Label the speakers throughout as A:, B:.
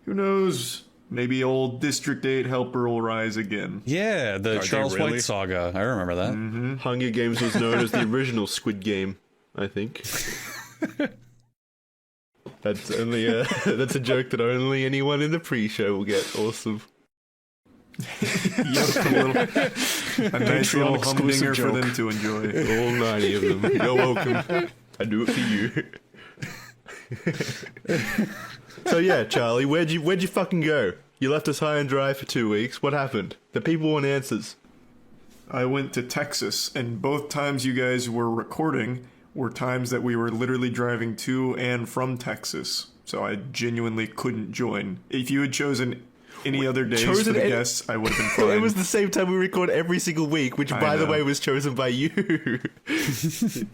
A: Who knows? Maybe old District 8 helper will rise again.
B: Yeah, the Charles White saga. I remember that.
A: Mm-hmm.
C: Hunger Games was known as the original Squid Game, I think. That's only that's a joke that only anyone in the pre-show will get. Awesome.
A: Yep, a nice little humdinger for them to enjoy.
C: All 90 of them. You're welcome. I do it for you. So yeah, Charlie, where'd you fucking go? You left us high and dry for 2 weeks. What happened? The people want answers.
A: I went to Texas, and both times you guys were recording were times that we were literally driving to and from Texas. So I genuinely couldn't join. If you had chosen any other days for the guests, I would have been fine.
C: It was the same time we record every single week, which, by the way, was chosen by you.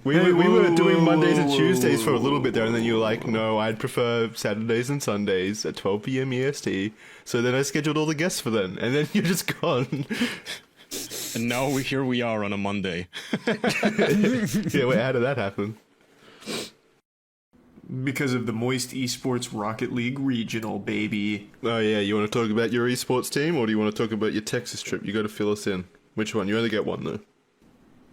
C: we were doing Mondays and Tuesdays for a little bit there, and then you were like, no, I'd prefer Saturdays and Sundays at 12 p.m. EST. So then I scheduled all the guests for then, and then you're just gone.
D: And now here we are on a Monday.
C: Yeah, wait, how did that happen?
A: Because of the Moist Esports Rocket League Regional, baby.
C: Oh yeah, you want to talk about your esports team, or do you want to talk about your Texas trip? You got to fill us in. Which one? You only get one though.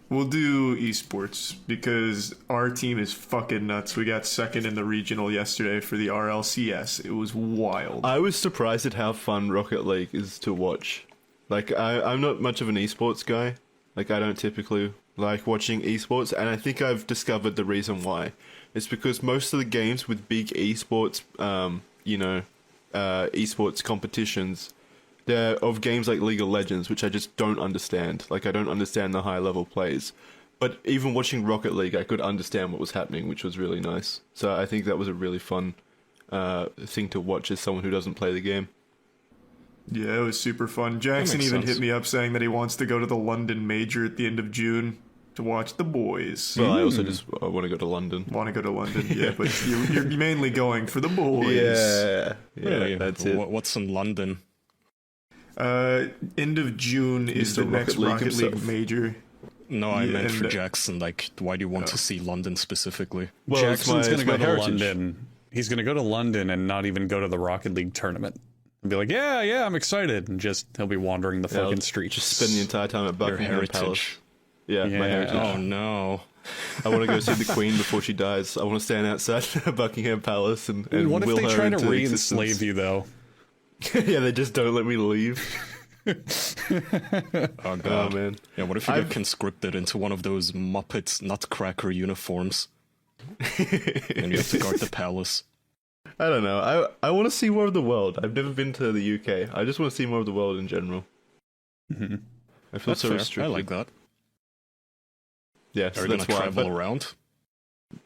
A: We'll do esports because our team is fucking nuts. We got second in the regional yesterday for the RLCS. It was wild.
C: I was surprised at how fun Rocket League is to watch. Like, I'm not much of an esports guy. Like, I don't typically like watching esports, and I think I've discovered the reason why. It's because most of the games with big esports, esports competitions, they're of games like League of Legends, which I just don't understand. Like, I don't understand the high-level plays. But even watching Rocket League, I could understand what was happening, which was really nice. So I think that was a really fun thing to watch as someone who doesn't play the game.
A: Yeah, it was super fun. Jackson even hit me up saying that he wants to go to the London Major at the end of June to watch the boys.
C: Well, I also just want to go to London.
A: Want to go to London, yeah, but you're mainly going for the boys.
C: Yeah,
D: Really?
C: that's it.
D: What's in London?
A: End of June is the next Rocket League Major.
D: No, I meant for Jackson. Like, why do you want to see London specifically?
B: Well, Jackson's going to go to London. He's going to go to London and not even go to the Rocket League tournament. And be like, yeah, I'm excited. And just, he'll be wandering the fucking streets.
C: Just spend the entire time at Buckingham Palace. Yeah, my heritage.
D: Oh, no.
C: I want to go see the Queen before she dies. I want to stand outside Buckingham Palace and
B: what if
C: will
B: they
C: her
B: try to
C: into
B: re-enslave you, though?
C: Yeah, they just don't let me leave.
D: Oh, God.
C: Oh, man.
D: Yeah, what if you get conscripted into one of those Muppets Nutcracker uniforms? And you have to guard the palace.
C: I don't know. I want to see more of the world. I've never been to the UK. I just want to see more of the world in general.
D: Mm-hmm.
C: I feel so restricted.
D: I like that.
C: Yeah,
D: so that's why. Travel around?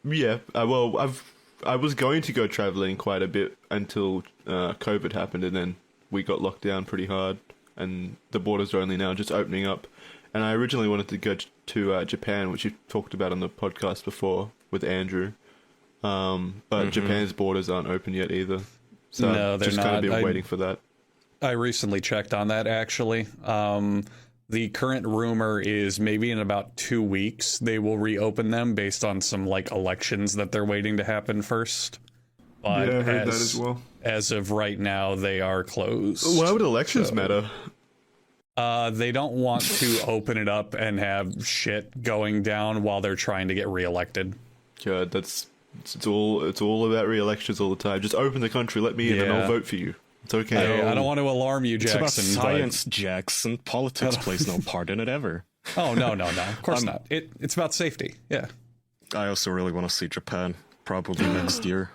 C: Yeah. I was going to go traveling quite a bit until COVID happened, and then we got locked down pretty hard, and the borders are only now just opening up. And I originally wanted to go to Japan, which you talked about on the podcast before with Andrew. But Japan's borders aren't open yet either. So
B: no, they're
C: just
B: not.
C: kind of been waiting for that.
B: I recently checked on that, actually. The current rumor is maybe in about 2 weeks they will reopen them based on some elections that they're waiting to happen first. But
A: yeah, I heard that as well.
B: As of right now, they are closed.
C: Why would elections matter?
B: They don't want to open it up and have shit going down while they're trying to get reelected.
C: God, it's all about re-elections all the time. Just open the country, let me in, and I'll vote for you. It's okay.
B: I don't want to alarm you, Jackson.
D: It's about science, Jackson. Politics plays no part in it ever.
B: Oh, no. Of course not. It's about safety. Yeah.
D: I also really want to see Japan. Probably next year.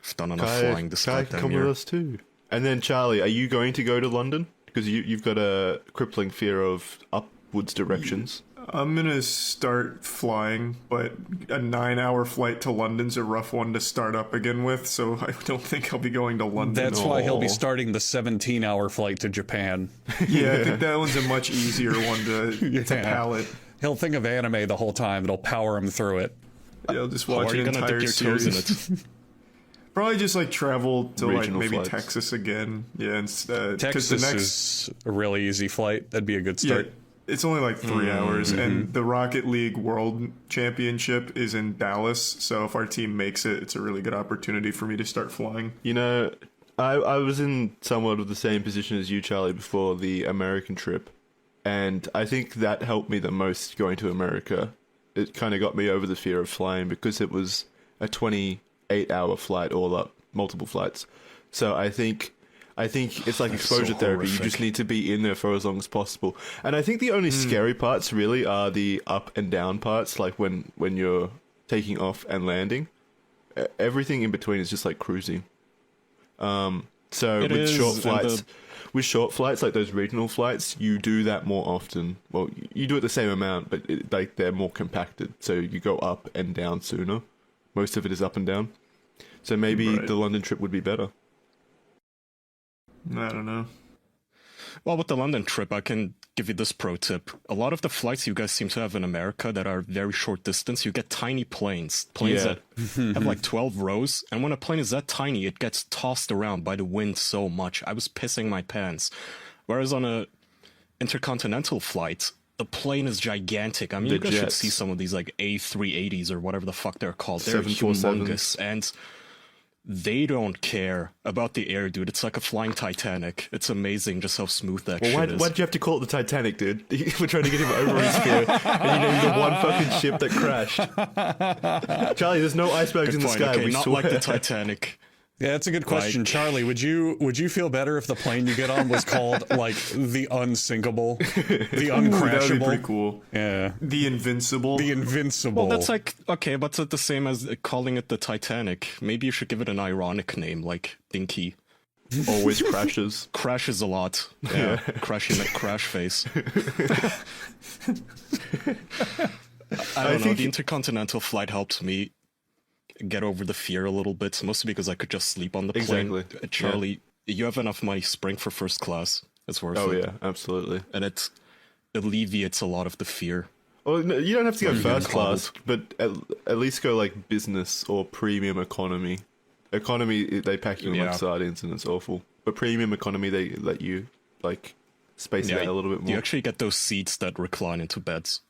D: I've done enough flying this
C: Kai can come with us too. And then, Charlie, are you going to go to London? Because you've got a crippling fear of upwards directions.
A: I'm going to start flying, but a 9-hour flight to London's a rough one to start up again with, so I don't think I'll be going to London.
B: That's why he'll be starting the 17-hour flight to Japan.
A: Yeah, I think that one's a much easier one to palate.
B: He'll think of anime the whole time. It'll power him through it.
A: Yeah, I'll just watch an entire series. Probably just travel to maybe flights. Texas again. Yeah,
B: Texas is a really easy flight. That'd be a good start.
A: Yeah, it's only 3 hours, and the Rocket League World Championship is in Dallas, so if our team makes it, it's a really good opportunity for me to start flying.
C: You know, I was in somewhat of the same position as you, Charlie, before the American trip, and I think that helped me the most going to America. It kind of got me over the fear of flying because it was a 28-hour flight all up, multiple flights. So I think it's like exposure therapy. You just need to be in there for as long as possible. And I think the only scary parts really are the up and down parts, like when you're taking off and landing. Everything in between is just like cruising. So with short flights, like those regional flights, you do that more often. Well, you do it the same amount, but like they're more compacted. So you go up and down sooner. Most of it is up and down. So maybe the London trip would be better.
A: I don't know.
D: Well, with the London trip, I can give you this pro tip. A lot of the flights you guys seem to have in America that are very short distance, you get tiny planes. Planes that have like 12 rows. And when a plane is that tiny, it gets tossed around by the wind so much. I was pissing my pants. Whereas on a intercontinental flight, the plane is gigantic. I mean, you guys should see some of these like A380s or whatever the fuck they're called. They're humongous. And they don't care about the air, dude. It's like a flying Titanic. It's amazing just how smooth that shit is.
C: Why'd you have to call it the Titanic, dude? We're trying to get him over his fear, and you named the one fucking ship that crashed. Charlie, there's no icebergs in the sky.
D: Okay,
C: we
D: not
C: swear.
D: like the Titanic.
B: Yeah, that's a good question,
D: Like-
B: Charlie. Would you feel better if the plane you get on was called like the Unsinkable, the Uncrashable?
A: That would be pretty cool.
B: Yeah,
A: The Invincible.
B: the Invincible.
D: Well, that's like, okay, but it's the same as calling it the Titanic. Maybe you should give it an ironic name, like Dinky.
C: Always crashes.
D: Crashes a lot. Yeah, crashing at crash face. I don't know, the intercontinental flight helped me get over the fear a little bit, mostly because I could just sleep on the plane.
C: Exactly.
D: Charlie, you have enough money, spring for first class. It's worth it.
C: Oh yeah, absolutely.
D: And it alleviates a lot of the fear.
C: Well, no, you don't have to go
D: Or
C: first
D: even
C: class, but at least go like business or premium economy. Economy, they pack you in like sardines and it's awful. But premium economy, they let you like space it out a little bit more.
D: You actually get those seats that recline into beds.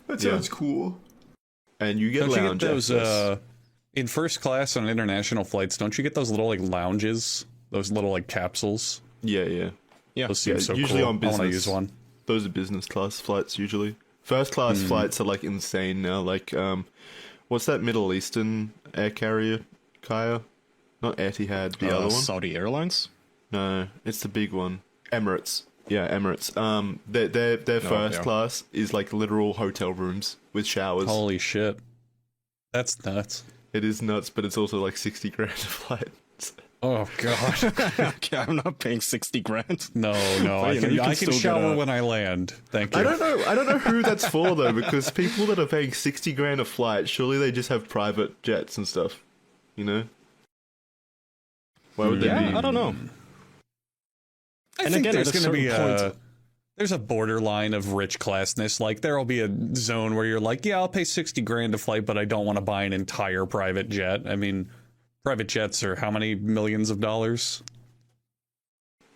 A: That sounds cool.
C: And you get
B: Don't you
C: lounge
B: get those
C: access.
B: in first class on international flights? Don't you get those little like lounges, those little like capsules?
C: Yeah.
B: Those seem so
C: usually
B: cool.
C: on
B: I want
C: business.
B: to use one.
C: Those are business class flights usually. First class flights are like insane now. Like, what's that Middle Eastern air carrier? Kaya? Not Etihad, the other one?
D: Saudi Airlines?
C: No, it's the big one. Emirates. Yeah, Emirates. Their first class is like literal hotel rooms with showers.
B: Holy shit, that's nuts.
C: It is nuts, but it's also like 60 grand a flight.
B: Oh god.
D: Okay, I'm not paying 60 grand.
B: No,
D: But,
B: I
D: you know, you
B: can
D: still get
B: shower
D: a-
B: when I land. Thank you.
C: I don't know who that's for though, because people that are paying 60 grand a flight, surely they just have private jets and stuff. You know? Why would they be?
D: I don't know.
B: I
D: And
B: think
D: again,
B: there's
D: at a
B: going to be
D: certain point-
B: there's a borderline of rich classness. Like there'll be a zone where you're like, yeah, I'll pay 60 grand a flight, but I don't want to buy an entire private jet. I mean, private jets are how many millions of dollars?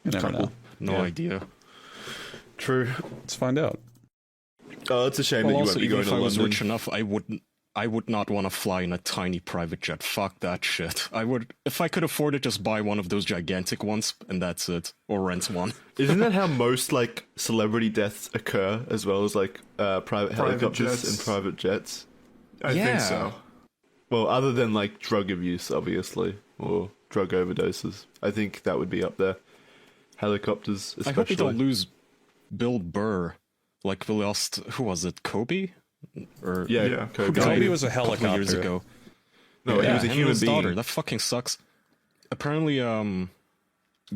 B: You never know.
D: No idea.
C: True.
B: Let's find out.
C: Oh, it's a shame
D: Well,
C: that you
D: also,
C: won't be
D: even
C: going
D: if
C: to
D: I was
C: London.
D: rich enough, I would not want to fly in a tiny private jet. Fuck that shit. I would, if I could afford it, just buy one of those gigantic ones, and that's it. Or rent one.
C: Isn't that how most like celebrity deaths occur, as well as like private helicopters
A: jets.
C: and private jets?
A: I think so.
C: Well, other than like drug abuse, obviously, or drug overdoses, I think that would be up there. Helicopters, especially.
D: I hope we don't lose Bill Burr. Like we lost, who was it? Kobe? Or
C: Yeah, Kobe.
B: Kobe was a
D: couple
B: helicopter.
D: years ago.
C: No, he was a
D: him and
C: human
D: his daughter.
C: being.
D: That fucking sucks. Apparently,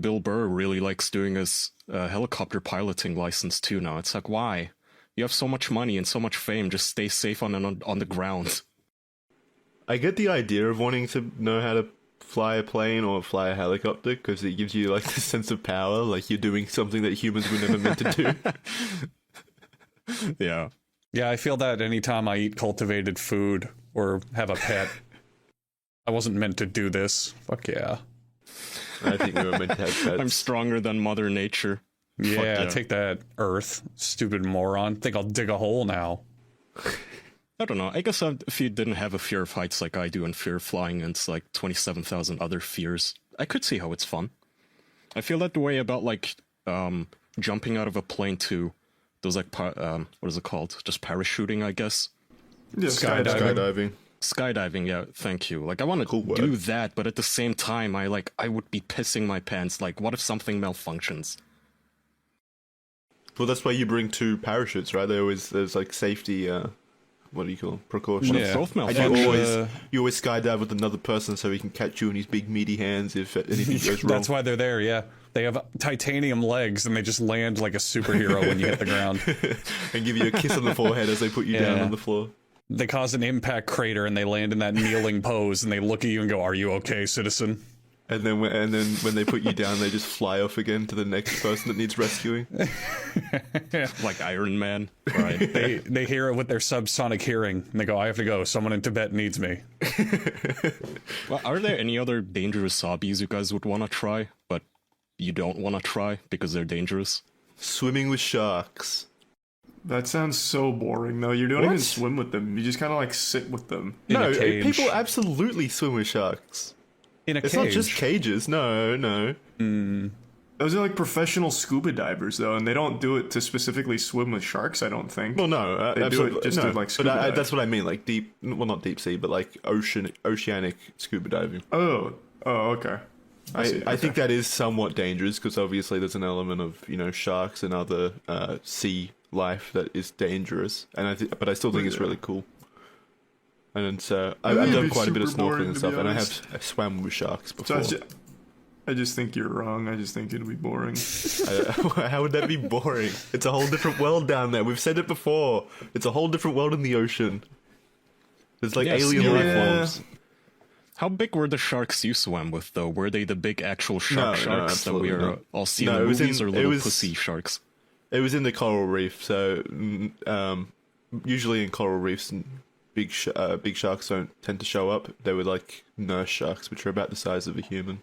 D: Bill Burr really likes doing his helicopter piloting license too now. It's like, why? You have so much money and so much fame. Just stay safe on the ground.
C: I get the idea of wanting to know how to fly a plane or fly a helicopter because it gives you like this sense of power, like you're doing something that humans were never meant to do.
D: Yeah.
B: Yeah, I feel that anytime I eat cultivated food or have a pet. I wasn't meant to do this. Fuck yeah.
C: I think we were meant to have pets.
D: I'm stronger than Mother Nature.
B: Yeah,
D: yeah.
B: take that, Earth. Stupid moron. Think I'll dig a hole now.
D: I don't know. I guess if you didn't have a fear of heights like I do and fear of flying, and it's like 27,000 other fears, I could see how it's fun. I feel that way about like jumping out of a plane too. Those like what is it called? Just parachuting, I guess.
A: Yeah,
C: Skydiving.
D: Skydiving, yeah, thank you. Like I want to do that, but at the same time I would be pissing my pants. Like what if something malfunctions?
C: Well, that's why you bring 2 parachutes, right? There's like safety what do you call them? Precautions.
D: What if both
C: And
D: malfunction?
C: you always skydive with another person so he can catch you in his big meaty hands if anything goes wrong.
B: That's why they're there, yeah. They have titanium legs and they just land like a superhero when you hit the ground.
C: And give you a kiss on the forehead as they put you down on the floor.
B: They cause an impact crater and they land in that kneeling pose and they look at you and go, "Are you okay, citizen?"
C: And then when they put you down, they just fly off again to the next person that needs rescuing.
D: Like Iron Man, right?
B: They hear it with their subsonic hearing and they go, "I have to go. Someone in Tibet needs me."
D: Well, are there any other dangerous hobbies you guys would want to try, but you don't want to try because they're dangerous?
C: Swimming with sharks.
A: That sounds so boring, though. You don't
C: What?
A: even swim with them. You just kind of like sit with them.
B: In
C: No,
B: a cage.
C: people absolutely swim with sharks.
B: In a
C: It's
B: cage.
C: not just cages. No.
A: Those are like professional scuba divers, though, and they don't do it to specifically swim with sharks, I don't think.
C: Well, no,
A: They do
C: absolutely
A: it just
C: no.
A: to, like, scuba
C: But
A: dive.
C: that's what I mean, like deep. Well, not deep sea, but like oceanic scuba diving.
A: Oh, okay. see,
C: I
A: okay.
C: think that is somewhat dangerous because obviously there's an element of sharks and other sea life that is dangerous, and but I still think it's really cool. And so I've
A: think
C: done
A: it'd be
C: quite a bit of
A: super boring,
C: snorkeling and
A: to
C: stuff,
A: be
C: and
A: honest.
C: I swam with sharks before.
A: I just think you're wrong. I just think it'd be boring.
C: How would that be boring? It's a whole different world down there. We've said it before. It's a whole different world in the ocean. There's like
D: Yes,
C: alien
D: yeah.
C: life forms.
D: How big were the sharks you swam with, though? Were they the big actual sharks that we
C: absolutely
D: are
C: not.
D: all see
C: No,
D: in
C: it
D: the
C: was
D: movies,
C: in-
D: or
C: it
D: little
C: was-
D: pussy sharks?
C: It was in the coral reef, so usually in coral reefs, big sharks don't tend to show up. They were like nurse sharks, which are about the size of a human.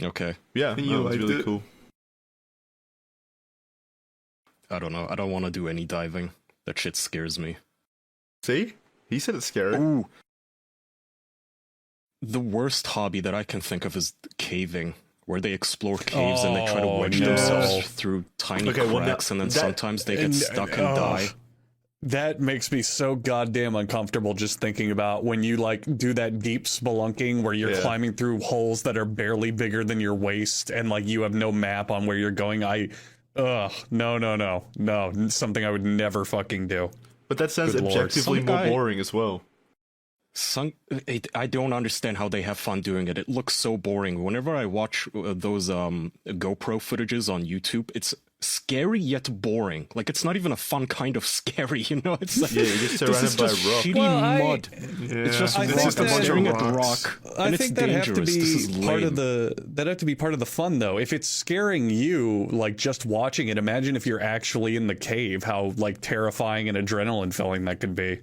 D: Okay.
C: Yeah,
A: And you
C: it was
A: liked
C: really
A: it?
C: cool.
D: I don't know. I don't want to do any diving. That shit scares me.
C: See, he said it's scary.
D: Ooh. The worst hobby that I can think of is caving, where they explore caves and they try to wedge
B: no.
D: themselves through tiny
C: Okay, well,
D: cracks, and then
C: that-
D: sometimes they get stuck and die.
B: That makes me so goddamn uncomfortable just thinking about when you like do that deep spelunking where you're
C: Yeah.
B: climbing through holes that are barely bigger than your waist and like you have no map on where you're going. No, something I would never fucking do.
C: But that sounds
B: Good lord.
C: objectively
D: Some
C: more
D: guy-
C: boring as well.
D: I don't understand how they have fun doing it. It looks so boring. Whenever I watch those GoPro footages on YouTube, it's scary yet boring. Like, it's not even a fun kind of scary, you know? It's like,
C: Yeah, you're just
D: this is
C: surrounded by
D: just
C: rock.
D: shitty
B: Well,
D: mud.
A: Yeah,
D: It's just
B: I
D: rock.
B: think
D: I'm
B: that-
D: staring at
A: rocks.
D: rock,
B: I
D: and it's
B: think that have to
D: dangerous. This is
B: be part of
D: lame.
B: that have to be part of the fun though. If it's scaring you, like just watching it, imagine if you're actually in the cave, how like terrifying and adrenaline filling that could be.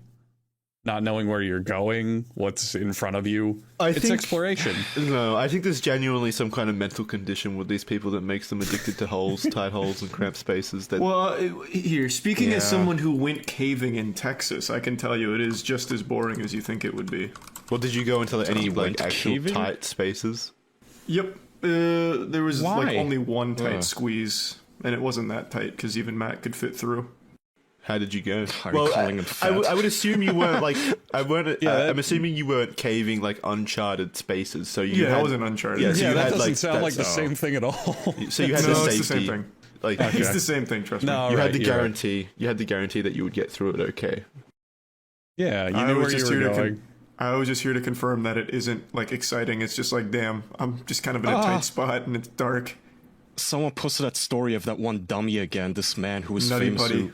B: Not knowing where you're going, what's in front of you. It's
C: think-
B: exploration.
C: No, I think there's genuinely some kind of mental condition with these people that makes them addicted to holes, tight holes, and cramped spaces. That
A: Well, here, speaking as
D: Yeah.
A: someone who went caving in Texas, I can tell you it is just as boring as you think it would be.
C: Well, did you go into any like
D: went
C: actual
D: caving?
C: tight spaces?
A: Yep. There was like
D: Why?
A: only one tight
D: Ugh.
A: squeeze, and it wasn't that tight because even Matt could fit through.
C: How did you go?
D: Are you calling him fat?
C: I would assume you weren't like I weren't.
B: Yeah,
C: I'm assuming you weren't caving like uncharted spaces. So you
A: Yeah,
C: had,
A: that wasn't Uncharted.
C: Yeah, so
B: Yeah,
C: you
B: that
C: had,
B: doesn't
C: like,
B: sound like the
C: that's-
B: same thing at all.
C: So you had
A: No,
C: the
A: it's
C: safety.
A: the same thing.
C: Like
A: It's the same thing, trust me.
B: No,
C: you
B: right,
C: had the
B: you're right.
C: guarantee. You had the guarantee that you would get through it. Okay.
B: Yeah, you
A: I
B: knew
A: was
B: where you
A: just
B: were
A: here to
B: going.
A: I was just here to confirm that it isn't like exciting. It's just like, damn, I'm just kind of in a tight spot and it's dark.
D: Someone posted that story of that one dummy again, this man who was
A: Nutty
D: famous.
A: Putty.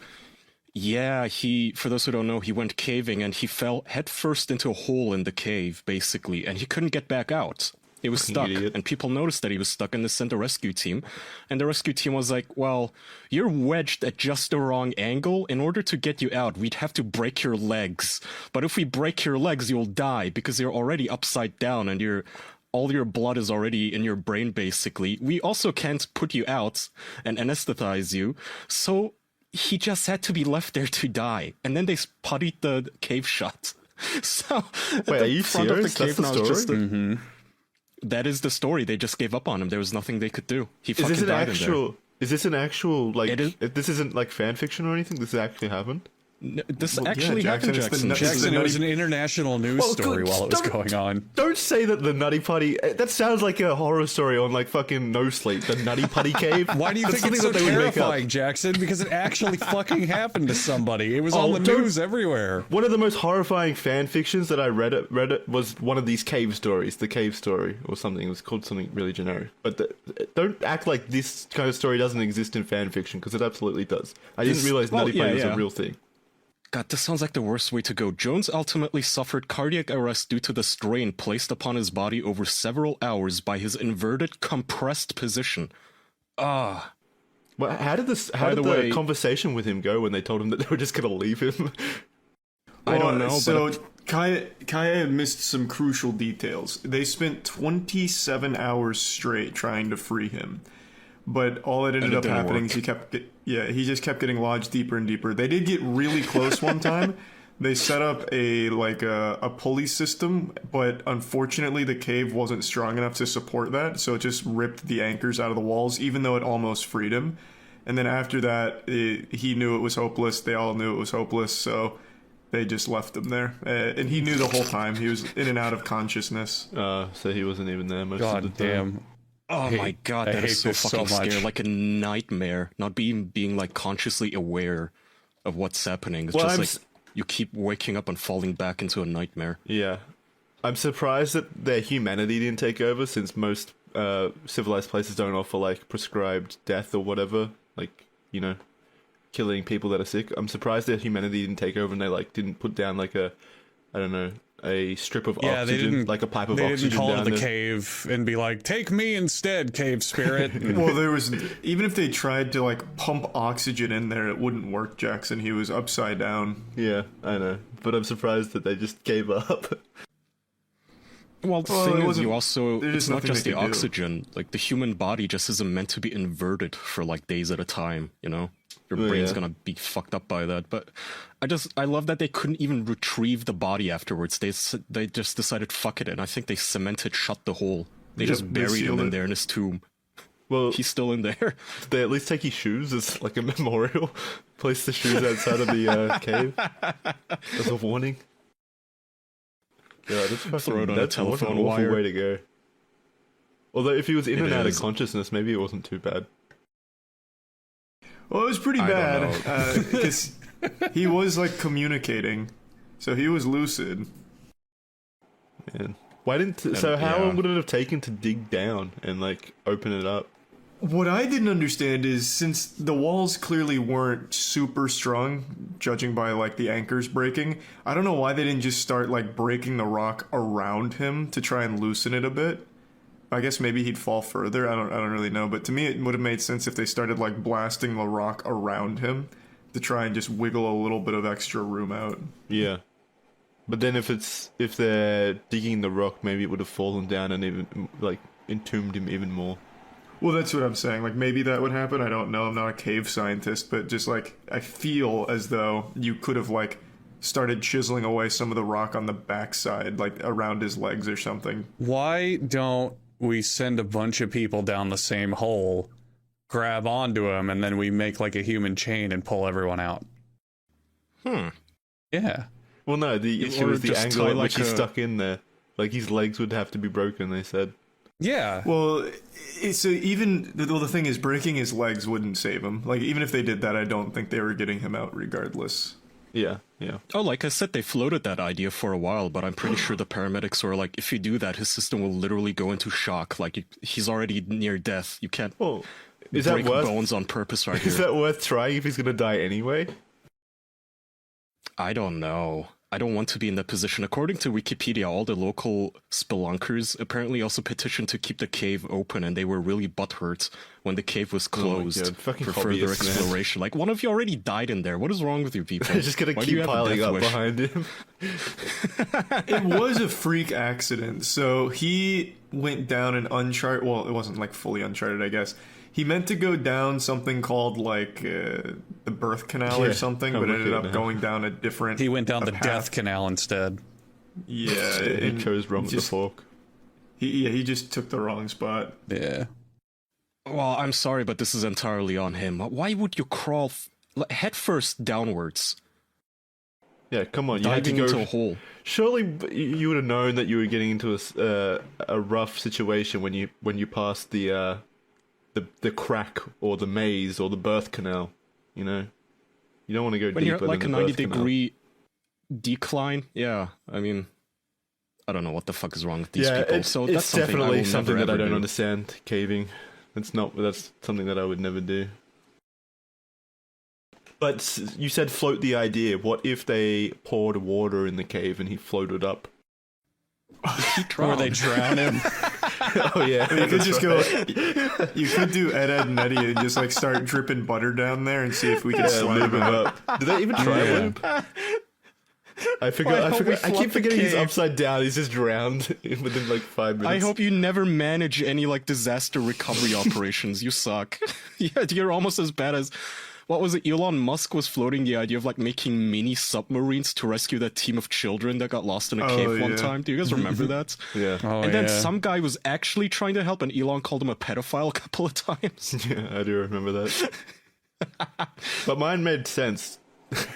D: Yeah, for those who don't know, he went caving and he fell headfirst into a hole in the cave, basically, and he couldn't get back out. He was stuck,
C: idiot.
D: and people noticed that he was stuck, and they sent a rescue team. And the rescue team was like, well, you're wedged at just the wrong angle. In order to get you out, we'd have to break your legs. But if we break your legs, you'll die, because you're already upside down, and all your blood is already in your brain, basically. We also can't put you out and anesthetize you, so he just had to be left there to die. And then they puttied the cave shut. So
C: Wait, are you serious? That's the story?
D: That is the story. They just gave up on him. There was nothing they could do. He
C: Is
D: fucking
C: this an
D: died
C: actual? Is this an actual like?
D: It is-
C: This isn't like fan fiction or anything. This actually happened.
D: in there. This
A: Well, yeah,
D: actually
A: Jackson,
D: happened,
A: it's the
D: Jackson.
A: nut-
B: Jackson, it was an
A: nutty-
B: international news
C: Well,
B: story
C: good-
B: while it was
C: don't-
B: going on.
C: Don't say that the Nutty Putty. That sounds like a horror story on like fucking No Sleep. The Nutty Putty cave.
B: Why do you
C: That's
B: think it's so
C: something that they would make up.
B: terrifying, Jackson? Because it actually fucking happened to somebody. It was
C: Oh,
B: on the
C: don't-
B: news everywhere.
C: One of the most horrifying fan fictions that I read was one of these cave stories, the cave story or something. It was called something really generic. But don't act like this kind of story doesn't exist in fan fiction, because it absolutely does. I didn't realize
D: well,
C: Nutty Putty was
D: yeah.
C: a real thing.
D: God, this sounds like the worst way to go. Jones ultimately suffered cardiac arrest due to the strain placed upon his body over several hours by his inverted, compressed position. Ah.
C: Well, how did this?
D: By
C: How did
D: the
C: the
D: way-
C: conversation with him go when they told him that they were just going to leave him?
D: I don't know,
A: So
D: but
A: Kaya had missed some crucial details. They spent 27 hours straight trying to free him, but all that ended
D: And it
A: up
D: didn't
A: happening
D: work.
A: is he just kept getting lodged deeper and deeper. They did get really close one time. They set up a pulley system, but unfortunately the cave wasn't strong enough to support that, so it just ripped the anchors out of the walls, even though it almost freed him. And then after that, he knew it was hopeless. They all knew it was hopeless, so they just left him there. And he knew the whole time. He was in and out of consciousness.
C: So he wasn't even there most of the
B: God
C: time.
B: damn.
D: oh
B: hate-
D: my god,
B: I
D: that
B: hate
D: is so
B: this so
D: fucking
B: much.
D: scary. Like a nightmare. Not being like consciously aware of what's happening. It's
C: Well,
D: just
C: I'm
D: like you keep waking up and falling back into a nightmare.
C: Yeah. I'm surprised that their humanity didn't take over, since most civilized places don't offer like prescribed death or whatever, like, you know, killing people that are sick. I'm surprised their humanity didn't take over and they like didn't put down like a, I don't know, a strip of
B: Yeah, they
C: oxygen,
B: didn't
C: like a pipe of
B: They
C: oxygen
B: didn't call
C: down
B: to the
C: there.
B: cave and be like, "Take me instead, cave spirit."
A: Well, there was, even if they tried to like pump oxygen in there, it wouldn't work, Jackson. He was upside down.
C: Yeah, I know, but I'm surprised that they just gave up.
D: Well, the
A: Well, it
D: thing is,
A: wasn't-
D: you also,
A: there's
D: it's not
A: nothing
D: just
A: they
D: the
A: could do.
D: oxygen. Like, the human body just isn't meant to be inverted for, like, days at a time, you know? Your
C: Oh,
D: brain's
C: yeah.
D: gonna be fucked up by that. But I love that they couldn't even retrieve the body afterwards. They just decided, fuck it, and I think they cemented shut the hole. They
A: Yep,
D: just
A: they
D: buried him
A: sealed
D: in
A: it.
D: there in his tomb.
C: Well,
D: He's still in there.
C: did they at least take his shoes as like a memorial? Place the shoes outside of the cave as a warning. Yeah, that's fucking,
D: Throw it on a
C: that's what an
D: telephone
C: awful
D: wire.
C: way to go. Although if he was in
D: It
C: and out of
D: is.
C: consciousness, maybe it wasn't too bad.
A: Well, it was pretty
D: I don't
A: bad because he was like communicating, so he was lucid.
C: Man, why didn't? So how
D: yeah.
C: long would it have taken to dig down and like open it up?
A: What I didn't understand is, since the walls clearly weren't super strong, judging by like the anchors breaking, I don't know why they didn't just start like breaking the rock around him to try and loosen it a bit. I guess maybe he'd fall further. I don't really know, but to me it would have made sense if they started like blasting the rock around him to try and just wiggle a little bit of extra room out.
C: Yeah, but then if they're digging the rock, maybe it would have fallen down and even like entombed him even more.
A: Well, that's what I'm saying. Like, maybe that would happen. I don't know. I'm not a cave scientist, but just like, I feel as though you could have like started chiseling away some of the rock on the backside, like around his legs or something.
B: Why don't we send a bunch of people down the same hole, grab onto him, and then we make like a human chain and pull everyone out? Yeah.
C: Well, no, the issue
D: Or
C: is the
D: just
C: angle
D: tie
C: at which
D: like
C: he's
D: a-
C: stuck in there. Like his legs would have to be broken. They said.
B: Yeah.
A: Well, so even the thing is, breaking his legs wouldn't save him. Like, even if they did that, I don't think they were getting him out regardless.
C: Yeah, yeah.
D: Oh, like I said, they floated that idea for a while, but I'm pretty sure the paramedics were like, if you do that, his system will literally go into shock. Like, he's already near death. You can't
C: Well, is
D: break
C: that worth?
D: bones on purpose right
C: Is
D: here.
C: that worth trying if he's gonna die anyway?
D: I don't know. I don't want to be in that position. According to Wikipedia, all the local spelunkers apparently also petitioned to keep the cave open, and they were really butthurt when the cave was closed
C: God, fucking
D: for further
C: hobbyists, man.
D: exploration. Like, one of you already died in there. What is wrong with you people?
C: They're just gonna
D: Why do you
C: keep
D: have a
C: piling
D: death
C: up
D: wish?
C: behind him.
A: It was a freak accident. So he went down an uncharted. Well, it wasn't like fully uncharted, I guess. He meant to go down something called like the birth canal or
C: Yeah,
A: something,
C: I'm
A: but ended
C: looking
A: up
C: at it
A: going down a different.
B: He went down the
A: path.
B: death canal instead.
A: Yeah,
C: He
A: and
C: chose wrong with the
A: just-
C: fork.
A: he just took the wrong spot.
B: Yeah.
D: Well, I'm sorry, but this is entirely on him. Why would you crawl head first downwards,
C: Yeah, come on, you had to
D: diving
C: go.
D: into a hole?
C: Surely you would have known that you were getting into a rough situation when you passed the crack or the maze or the birth canal. You know, you don't want to go
D: When you're
C: deeper
D: at like a
C: than the
D: 90-degree decline, yeah. I mean, I don't know what the fuck is wrong with these people.
C: It's,
D: So
C: it's
D: that's something I will
C: definitely something
D: never
C: that I
D: ever
C: don't
D: do.
C: understand. Caving, that's something that I would never do. But you said float the idea. What if they poured water in the cave and he floated up?
B: Or they drown him.
C: Oh yeah,
A: You could just go. You could do Ed Nutty and just like start dripping butter down there and see if we can slide him out.
C: Did they even try
B: Yeah.
C: loop? I forgot. I
D: flood
C: keep
D: the
C: forgetting he's
D: cave.
C: upside down. He's just drowned within like 5 minutes.
D: I hope you never manage any like disaster recovery operations. You suck. Yeah, you're almost as bad as what was it? Elon Musk was floating the idea of like making mini submarines to rescue that team of children that got lost in a cave one
A: yeah.
D: time. Do you guys remember that?
C: Yeah.
B: Oh,
D: And then
B: yeah.
D: some guy was actually trying to help, and Elon called him a pedophile a couple of times.
C: Yeah, I do remember that. But mine made sense.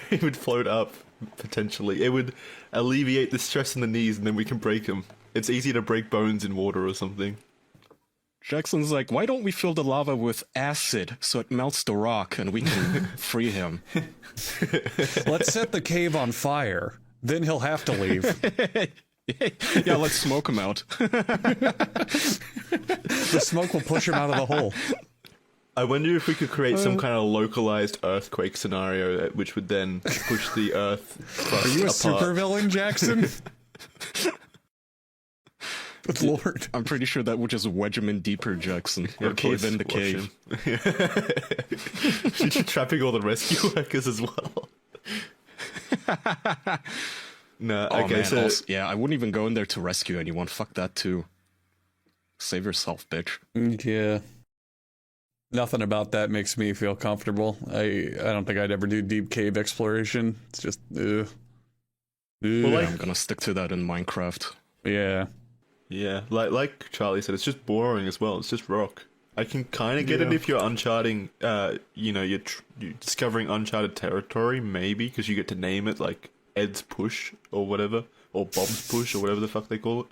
C: He would float up, potentially. It would alleviate the stress in the knees, and then we can break them. It's easy to break bones in water or something.
D: Jackson's like, why don't we fill the lava with acid so it melts the rock and we can free him?
B: Let's set the cave on fire. Then he'll have to leave.
D: Yeah, let's smoke him out.
B: The smoke will push him out of the hole.
C: I wonder if we could create some kind of localized earthquake scenario, which would then push the Earth crust
B: Are you a
C: apart.
B: supervillain, Jackson? Good lord.
D: I'm pretty sure that would just wedge him in deeper, Jackson.
C: Yeah,
D: Or cave
C: please
D: in the
C: watch
D: cave.
C: him. You're trapping all the rescue workers as well. No,
D: Oh,
C: okay,
D: man.
C: so
D: Also, yeah, I wouldn't even go in there to rescue anyone. Fuck that, too. Save yourself, bitch.
B: Yeah. Nothing about that makes me feel comfortable. I don't think I'd ever do deep cave exploration. It's just, ugh.
C: Well, like-
D: I'm gonna stick to that in Minecraft.
B: Yeah.
C: yeah, like Charlie said, it's just boring as well. It's just rock. I can kind of get it
A: Yeah.
C: if you're uncharting, you're discovering uncharted territory, maybe, because you get to name it, like Ed's Push or whatever, or Bob's Push or whatever the fuck they call it.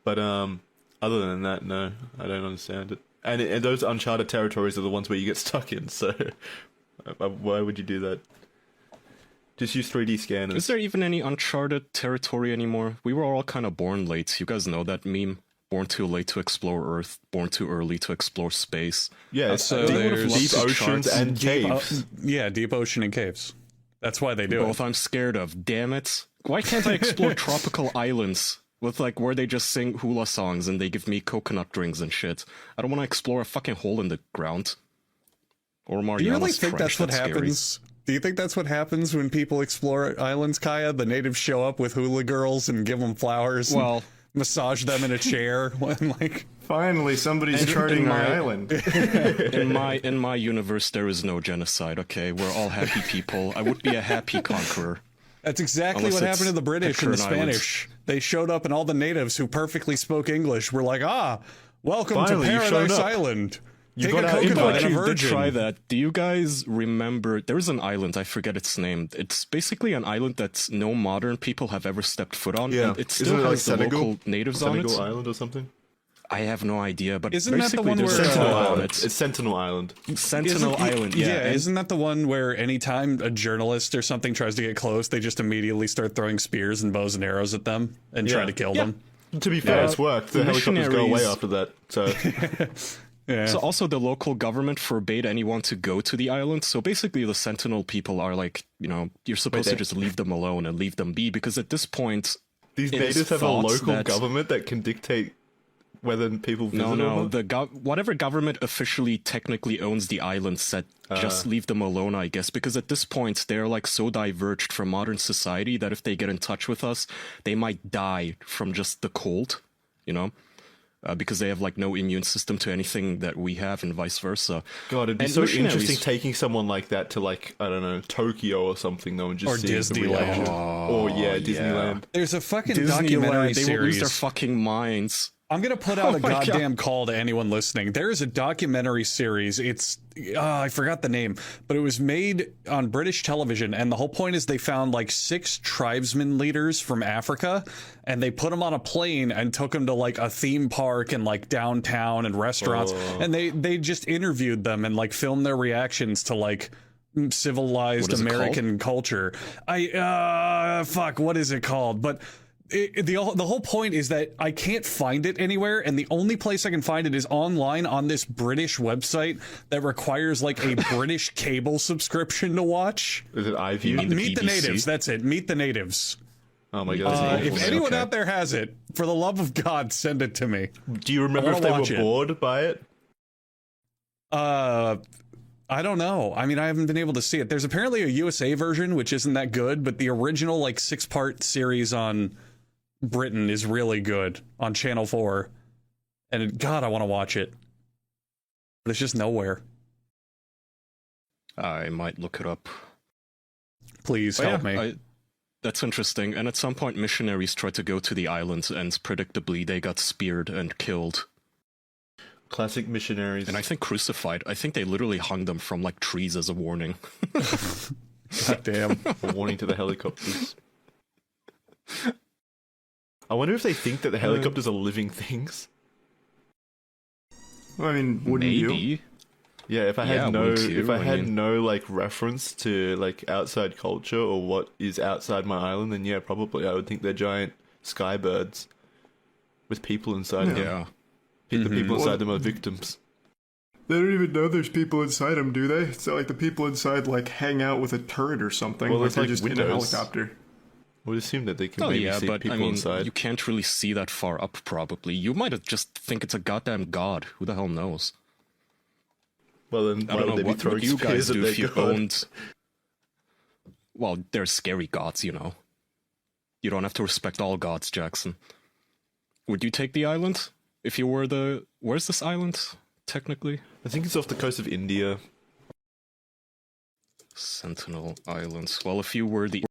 C: But other than that, no, I don't understand it. And those uncharted territories are the ones where you get stuck in, so why would you do that? Just use 3D scanners.
D: Is there even any uncharted territory anymore? We were all kind of born late. You guys know that meme? Born too late to explore Earth, born too early to explore space.
C: Yeah,
B: So
C: deep,
B: there's-
C: deep oceans and caves.
B: Yeah, deep ocean and caves. That's why they do
D: Both I'm scared of. Damn it. Why can't I explore tropical islands with like where they just sing hula songs and they give me coconut drinks and shit? I don't want to explore a fucking hole in the ground. Or
B: it. Do you
D: Mariana's
B: really think
D: Trench.
B: that's what
D: scary.
B: happens? Do you think that's what happens when people explore islands, Kaya? The natives show up with hula girls and give them flowers and
D: Well,
B: massage them in a chair when, like...
A: Finally, somebody's
D: And
A: charting
D: in
A: our
D: my-
A: island.
D: in my universe there is no genocide, okay? We're all happy people. I would be a happy conqueror.
B: That's exactly
D: Unless
B: what happened
D: it's
B: to the British and the
D: Pitcairn Islands.
B: Spanish. They showed up and all the natives who perfectly spoke English were like, welcome
C: Finally,
B: to
C: you showed
B: Paradise
C: up.
B: Island.
C: You
B: Take
C: got
B: a
C: our
B: coconut
C: invite.
B: and a
D: Actually, did
B: virgin.
D: try that. Do you guys remember? There's an island. I forget its name. It's basically an island that no modern people have ever stepped foot on.
C: Yeah,
D: and it
C: isn't
D: still
C: it like
D: has the
C: Senegal?
D: local natives on
C: Senegal
D: it.
C: Island or something?
D: I have no idea, but
B: Isn't that the
D: basically
B: one
D: there's
B: where,
D: a
C: Sentinel
D: town on
C: Island.
D: it.
C: It's Sentinel Island.
D: Sentinel Island. Yeah, and-
B: isn't that the one where anytime a journalist or something tries to get close, they just immediately start throwing spears and bows and arrows at them and try
C: Yeah.
B: to kill
D: Yeah.
B: them?
C: To be fair,
D: Yeah.
C: it's worked. The helicopters go away
D: Missionaries-
C: after that. So
B: Yeah.
D: So also the local government forbade anyone to go to the island. So basically the Sentinel people are like, you're supposed to
C: they-
D: just leave them alone and leave them be because at this point,
C: these
D: it is
C: natives have a
D: thought
C: local
D: that-
C: government that can dictate whether people visit or
D: no,
C: not?
D: whatever government officially technically owns the island said just leave them alone, I guess, because at this point they're like so diverged from modern society that if they get in touch with us, they might die from just the cold, because they have like no immune system to anything that we have, and vice versa.
C: God, it'd be
D: And
C: so
D: missionaries-
C: interesting taking someone like that to like, I don't know, Tokyo or something though, and just
B: Or
C: seeing the
B: Disneyland.
C: reaction. Or Disneyland.
B: There's a fucking documentary
D: Disneyland, they will lose their
B: series.
D: fucking minds.
B: I'm gonna put out a
D: my God.
B: goddamn call to anyone listening. There is a documentary series. It's I forgot the name, but it was made on British television, and the whole point is they found like 6 tribesmen leaders from Africa, and they put them on a plane and took them to like a theme park and like downtown and restaurants, and they just interviewed them and like filmed their reactions to like civilized
D: What is it
B: American culture. Fuck, what is it called? But the whole point is that I can't find it anywhere, and the only place I can find it is online on this British website that requires like a British cable subscription to watch.
C: Is it iView?
D: mean the
B: Meet the
D: BBC?
B: Natives. That's it. Meet the Natives.
C: Oh my god.
B: If
C: that's
B: anyone
C: awful.
B: out there has it, for the love of God, send it to me.
C: Do you remember
B: I
C: if they
B: wanna watch
C: were
B: it.
C: bored by it?
B: I don't know. I mean, I haven't been able to see it. There's apparently a USA version, which isn't that good, but the original like 6-part series on Britain is really good on Channel 4. And God, I want to watch it. But it's just nowhere.
D: I might look it up.
B: Please
D: But
B: help
D: yeah,
B: me.
D: that's interesting. And at some point, missionaries tried to go to the islands, and predictably, they got speared and killed.
C: Classic missionaries.
D: And I think crucified. I think they literally hung them from like trees as a warning.
B: God damn.
C: A warning to the helicopters. I wonder if they think that the helicopters are living things.
A: Well, I mean, wouldn't you?
D: Maybe.
C: Yeah, if I
D: Yeah,
C: had no,
D: wouldn't you?
C: if I
D: I
C: had
D: mean-
C: no like reference to like outside culture or what is outside my island, then yeah, probably I would think they're giant skybirds with people inside them.
D: Yeah.
C: The people
A: Well-
C: inside them are victims.
A: They don't even know there's people inside them, do they? It's not like the people inside like hang out with a turret or something.
C: Well,
A: like
C: it's
A: they're
C: like
A: just in a
C: windows.
A: helicopter.
C: We'd assume that they can
D: Oh
C: maybe
D: yeah,
C: see
D: but
C: people
D: I mean,
C: inside.
D: you can't really see that far up. Probably, you might just think it's a goddamn god. Who the hell knows?
C: Well, then
D: I
C: why
D: don't
C: would
D: know
C: they be
D: what
C: throwing
D: would you
C: spears
D: guys
C: at
D: do
C: their
D: if you
C: god?
D: owned. Well, they're scary gods, you know. You don't have to respect all gods, Jackson. Would you take the island if you were the? Where's this island technically?
C: I think it's off the coast of India.
D: Sentinel Islands. Well, if you were the